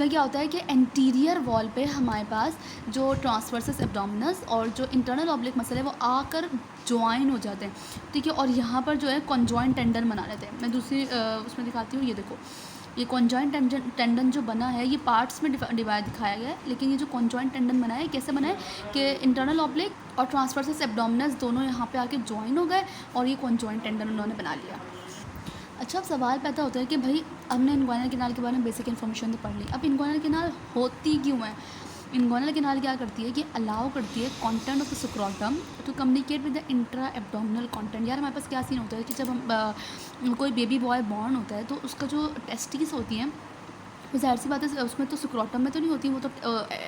उसमें क्या होता है कि एंटीरियर वॉल पे हमारे पास जो ट्रांसवर्सस एब्डोमिनस और जो इंटरनल ऑब्लिक मसल है वो आकर ज्वाइन हो जाते हैं, ठीक है। और यहाँ पर जो है कॉन्जॉइंट टेंडन बना लेते हैं। मैं दूसरी उसमें दिखाती हूँ, ये देखो, ये कॉन्जॉइंट टेंडन जो बना है ये पार्ट्स में डिवाइड दिखाया गया है, लेकिन ये जो कॉन्जॉइंट टेंडन बना है कैसे बना है कि इंटरनल ऑब्लिक और ट्रांसवर्सस एब्डोमिनस दोनों यहाँ पे आके ज्वाइन हो गए और ये कॉन्जॉइंट टेंडन उन्होंने बना लिया। अच्छा, अब सवाल पैदा होता है कि भाई हमने इन्ग्वाइनल कैनाल के बारे में बेसिक इन्फॉर्मेशन तो पढ़ ली, अब इन्ग्वाइनल कैनाल होती क्यों है? इन्ग्वाइनल कैनाल क्या करती है कि अलाउ करती है content of the scrotum to communicate with the intra abdominal content. यार हमारे पास क्या सीन होता है कि जब हम कोई बेबी बॉय बॉर्न होता है तो उसका जो टेस्टिस होती हैं वो ज़ाहिर सी बात है उसमें तो स्क्रोटम में तो नहीं होती, वो तो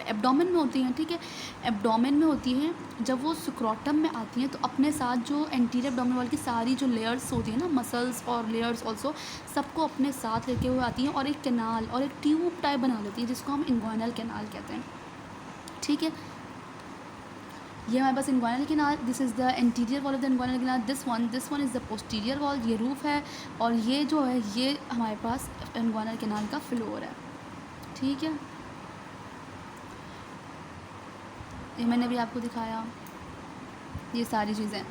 एब्डोमेन में होती हैं, ठीक है। एब्डोमेन में होती हैं, जब वो स्क्रोटम में आती हैं तो अपने साथ जो एंटीरियर एब्डोमिनल वॉल की सारी जो लेयर्स होती हैं ना, मसल्स और लेयर्स ऑल्सो, सबको अपने साथ लेके हुए आती हैं और एक कैनाल और एक ट्यूब टाइप बना लेती है जिसको हम इन्ग्वाइनल कैनाल कहते हैं, ठीक है। ये हमारे पास inguinal canal, this is the anterior wall of the inguinal canal, this one is the posterior wall, ये रूफ है, और ये जो है ये हमारे पास इन्ग्वाइनल कैनाल का फ्लोर है, ठीक है। ये मैंने भी आपको दिखाया ये सारी चीज़ें।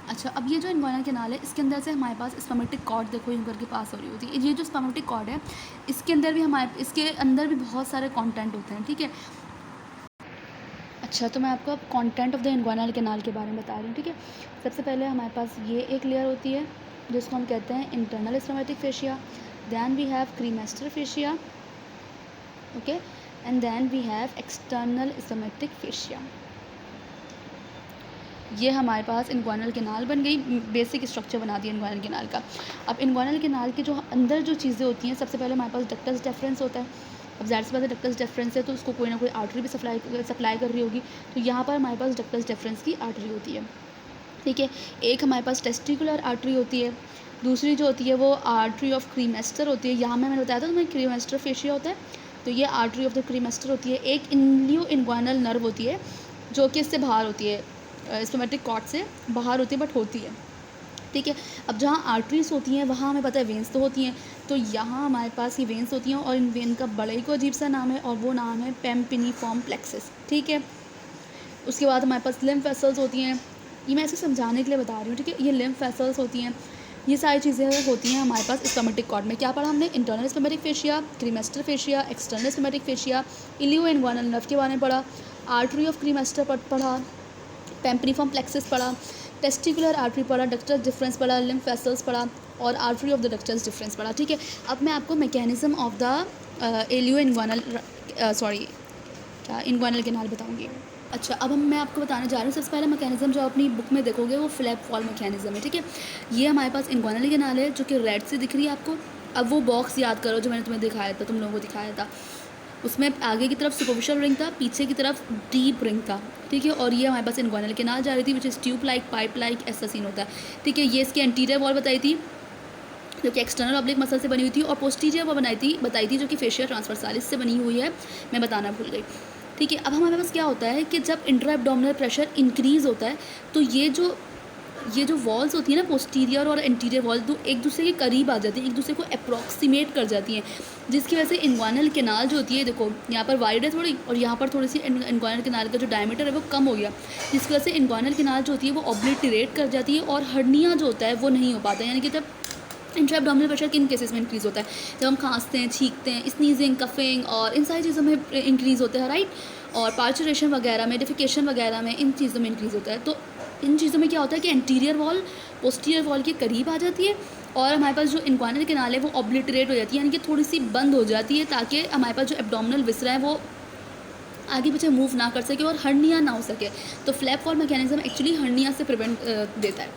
अच्छा, अब ये जो इन्ग्वाइनल कैनाल है इसके अंदर से हमारे पास स्पर्मेटिक कॉर्ड देखो यूँ करके पास हो रही होती है। ये जो स्पर्मेटिक कॉर्ड है इसके अंदर भी बहुत सारे कंटेंट होते हैं, ठीक है। अच्छा, तो मैं आपको अब content of the inguinal canal के बारे में बता रही हूँ, ठीक है। सबसे पहले हमारे पास ये एक लेयर होती है जिसको हम कहते हैं internal spermatic fascia, then we have cremaster fascia, okay, and then we have external spermatic fascia. ये हमारे पास इन्ग्वाइनल कैनाल बन गई, बेसिक स्ट्रक्चर बना दिया इन्ग्वाइनल कैनाल का। अब इन्ग्वाइनल कैनाल के जो अंदर जो चीज़ें होती हैं, सबसे पहले हमारे पास डक्टस डेफरेंस होता है। अब ज़ाहिर सी बात है डक्टस डेफरेंस है तो उसको कोई ना कोई आर्टरी भी सप्लाई कर रही होगी, तो यहाँ पर हमारे पास डक्टस डेफरेंस की आर्टरी होती है, ठीक है। एक हमारे पास टेस्टिकुलर आर्टरी होती है, दूसरी जो होती है वो आर्टरी ऑफ क्रीमेस्टर होती है। यहाँ मैंने बताया था तुम्हें क्रीमेस्टर फेशिया होता है, तो ये आर्टरी ऑफ द क्रीमेस्टर होती है। एक इलियो इन्ग्वाइनल नर्व होती है जो कि इससे बाहर होती है, स्पर्मेटिक कॉर्ड से बाहर होती है बट होती है, ठीक है। अब जहाँ आर्टरीज होती हैं वहाँ हमें पता है वेंस तो होती हैं, तो यहाँ हमारे पास ये वेंस होती हैं और इन वेन का बड़ा ही को अजीब सा नाम है और वो नाम है पेम्पिनिफॉर्म प्लेक्सस, ठीक है। उसके बाद हमारे पास लिम्फ वेसल्स होती हैं, ये मैं ऐसे समझाने के लिए बता रही हूँ, ठीक है। ये लिम्फ वेसल्स होती हैं, ये सारी चीज़ें होती हैं हमारे पास स्पर्मेटिक कॉर्ड में। क्या पढ़ा हमने? Internal spermatic fascia, cremaster fascia, external spermatic fascia, ilio inguinal nerve के बारे में पढ़ा, आर्टरी ऑफ क्रीमेस्टर पढ़ा, पेम्पिनिफॉर्म प्लेक्सस पढ़ा, टेस्टिकुलर आर्टरी पढ़ा, डक्टस डिफरेंस पढ़ा, लिम्फ वेसल्स पढ़ा और artery of the ductus deferens पढ़ा, ठीक है। अब मैं आपको mechanism of the ilio inguinal inguinal canal बताऊंगी। अच्छा, अब मैं आपको बताने जा रही हूँ सबसे पहले मैकेनिज्म जो अपनी बुक में देखोगे वो फ्लैप वॉल मैकेनिज्म है, ठीक है। ये हमारे पास इन्ग्वाइनल कैनाल है जो कि रेड से दिख रही है आपको। अब वो बॉक्स याद करो जो मैंने तुम्हें दिखाया था, तुम लोगों को दिखाया था, उसमें आगे की तरफ सुपरफिशियल रिंग था, पीछे की तरफ डीप रिंग था, ठीक है। और ये हमारे पास इन्ग्वाइनल कैनाल जा रही थी which is tube like, pipe like, ऐसा सीन होता है, ठीक है। ये इसकी एंटीरियर वॉल बताई थी जो कि एक्सटर्नल ऑब्लिक मसल से बनी हुई थी, और पोस्टीरियर वॉल बताई थी जो कि फेशियल ट्रांसवर्सालिस से बनी हुई है, मैं बताना भूल गई, ठीक है। अब हमारे पास क्या होता है कि जब इंट्रा एब्डोमिनल प्रेशर इंक्रीज़ होता है तो ये जो वॉल्स होती है ना, पोस्टीरियर और एंटीरियर वॉल, तो एक दूसरे के करीब आ जाती हैं, एक दूसरे को अप्रॉक्सीमेट कर जाती हैं, जिसकी वजह से इन्ग्वाइनल कैनाल जो होती है, देखो यहाँ पर वाइड है थोड़ी और यहाँ पर थोड़ी सी इन्ग्वाइनल कैनाल का जो डायमीटर है वो कम हो गया, जिसकी वजह से इन्ग्वाइनल कैनाल जो होती है वो ऑब्लिटरेट कर जाती है और हर्निया जो होता है वो नहीं हो पाता है। यानी कि जब इंट्रा एब्डोमिनल प्रेशर किन केसेस में इंक्रीज़ होता है? जब हम खांसते हैं, छींकते हैं, स्नीजिंग, कफिंग और इन सारी चीज़ों में इंक्रीज़ होता है, राइट। और पार्चुरेशन वगैरह में, डिफिकेशन वगैरह में, इन चीज़ों में इंक्रीज़ होता है। तो इन चीज़ों में क्या होता है कि एंटीरियर वॉल पोस्टीरियर वॉल के करीब आ जाती है और हमारे पास जो इन्ग्वाइनल कैनाल है वो ऑब्लिटरेट हो जाती है, यानी कि थोड़ी सी बंद हो जाती है, ताकि हमारे पास जो एब्डोमिनल विसरा है वो आगे पीछे मूव ना कर सके और हर्निया ना हो सके। तो flap wall mechanism actually hernia से प्रिवेंट देता है।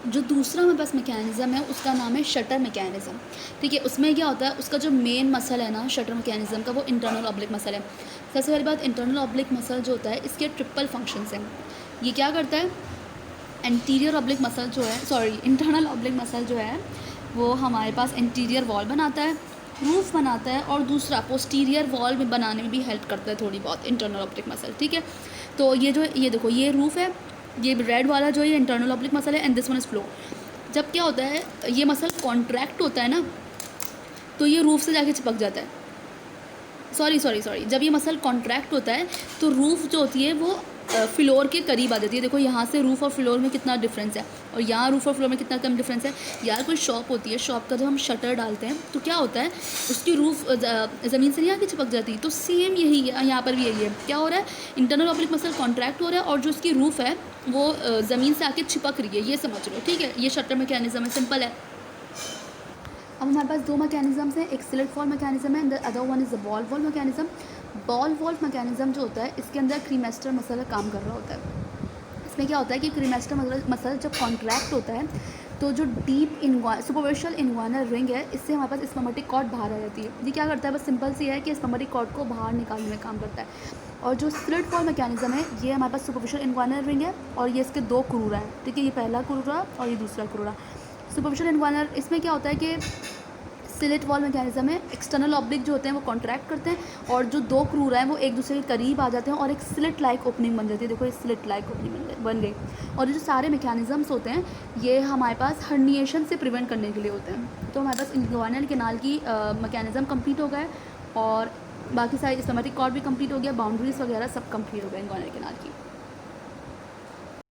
जो दूसरा हमारे पास मैकेनिज़्म है उसका नाम है शटर मैकेनिज़्म, ठीक है। उसमें क्या होता है, उसका जो मेन मसल है ना शटर मैकेनिज़्म का, वो इंटरनल ऑब्लिक मसल है। सबसे पहली बात, इंटरनल ऑब्लिक मसल जो होता है इसके ट्रिपल फंक्शंस हैं। ये क्या करता है, एंटीरियर ऑब्लिक मसल जो है, इंटरनल ऑब्लिक मसल जो है वो हमारे पास एंटीरियर वॉल बनाता है, रूफ बनाता है, और दूसरा पोस्टीरियर वॉल में बनाने में भी हेल्प करता है थोड़ी बहुत इंटरनल ऑब्लिक मसल, ठीक है। तो ये देखो, ये रूफ है, ये रेड वाला जो है इंटरनल ऑब्लिक मसल है, and this one is flow. जब क्या होता है, ये मसल कॉन्ट्रैक्ट होता है ना, तो ये रूफ से जाके चिपक जाता है, सॉरी, जब ये मसल कॉन्ट्रैक्ट होता है तो रूफ़ जो होती है वो फ्लोर के करीब आ जाती है। देखो यहाँ से रूफ़ और फ्लोर में कितना डिफरेंस है, और यहाँ रूफ़ और फ्लोर में कितना कम डिफरेंस है। यार कोई शॉप होती है, शॉप का जब हम शटर डालते हैं तो क्या होता है, उसकी रूफ़ ज़मीन से नहीं आके चिपक जाती। तो सेम यही है, यहाँ पर भी यही है। क्या हो रहा है, इंटरनल ऑब्लिक मसल कॉन्ट्रैक्ट हो रहा है और जो उसकी रूफ़ है वो ज़मीन से आके चिपक रही है, ये समझ लो, ठीक है। ये शटर मैकेनिज़्म है, सिंपल है। अब हमारे पास दो मैकेनिज़म्स हैं, एक स्लिट वॉल्व मैकेनिज़्म है and the other one is the ball valve mechanism. Ball valve mechanism जो होता है, इसके अंदर क्रीमेस्टर मसल काम कर रहा होता है। इसमें क्या होता है कि क्रीमेस्टर मसल जब कॉन्ट्रैक्ट होता है तो जो डीप सुपरफिशियल इन्ग्वानल रिंग है, इससे हमारे पास स्पर्मेटिक कॉर्ड बाहर आ जाती है। ये क्या करता है, बस सिंपल सी है कि स्पर्मेटिक कॉर्ड को बाहर निकालने में काम करता है। और जो स्लिट वॉल्व मैकेनिज़्म है, ये हमारे पास सुपरफिशियल इन्ग्वानल रिंग है और ये इसके दो क्रूरा हैं, ठीक है। ये पहला क्रूरा और ये दूसरा क्रूरा। सुपरफिशियल इन्ग्वानल, इसमें क्या होता है कि स्लिट वॉल्व मैकेनिज़्म में एक्सटर्नल ऑब्लिक जो होते हैं वो कॉन्ट्रैक्ट करते हैं और जो दो क्रूरा हैं वो एक दूसरे के करीब आ जाते हैं और एक स्लिट लाइक ओपनिंग बन जाती है। देखो ये स्लिट लाइक ओपनिंग बन गई। और ये जो सारे मैकेनिज़म्स होते हैं ये हमारे पास हर्निएशन से प्रिवेंट करने के लिए होते हैं। तो हमारे पास इंग्वानल कैनाल की मैकेनिज़्म कंप्लीट हो गया और बाकी सारी स्पर्मेटिक कॉर्ड भी कंप्लीट हो गया, बाउंड्रीज वगैरह सब कंप्लीट हो गए इंग्वानल कैनाल की।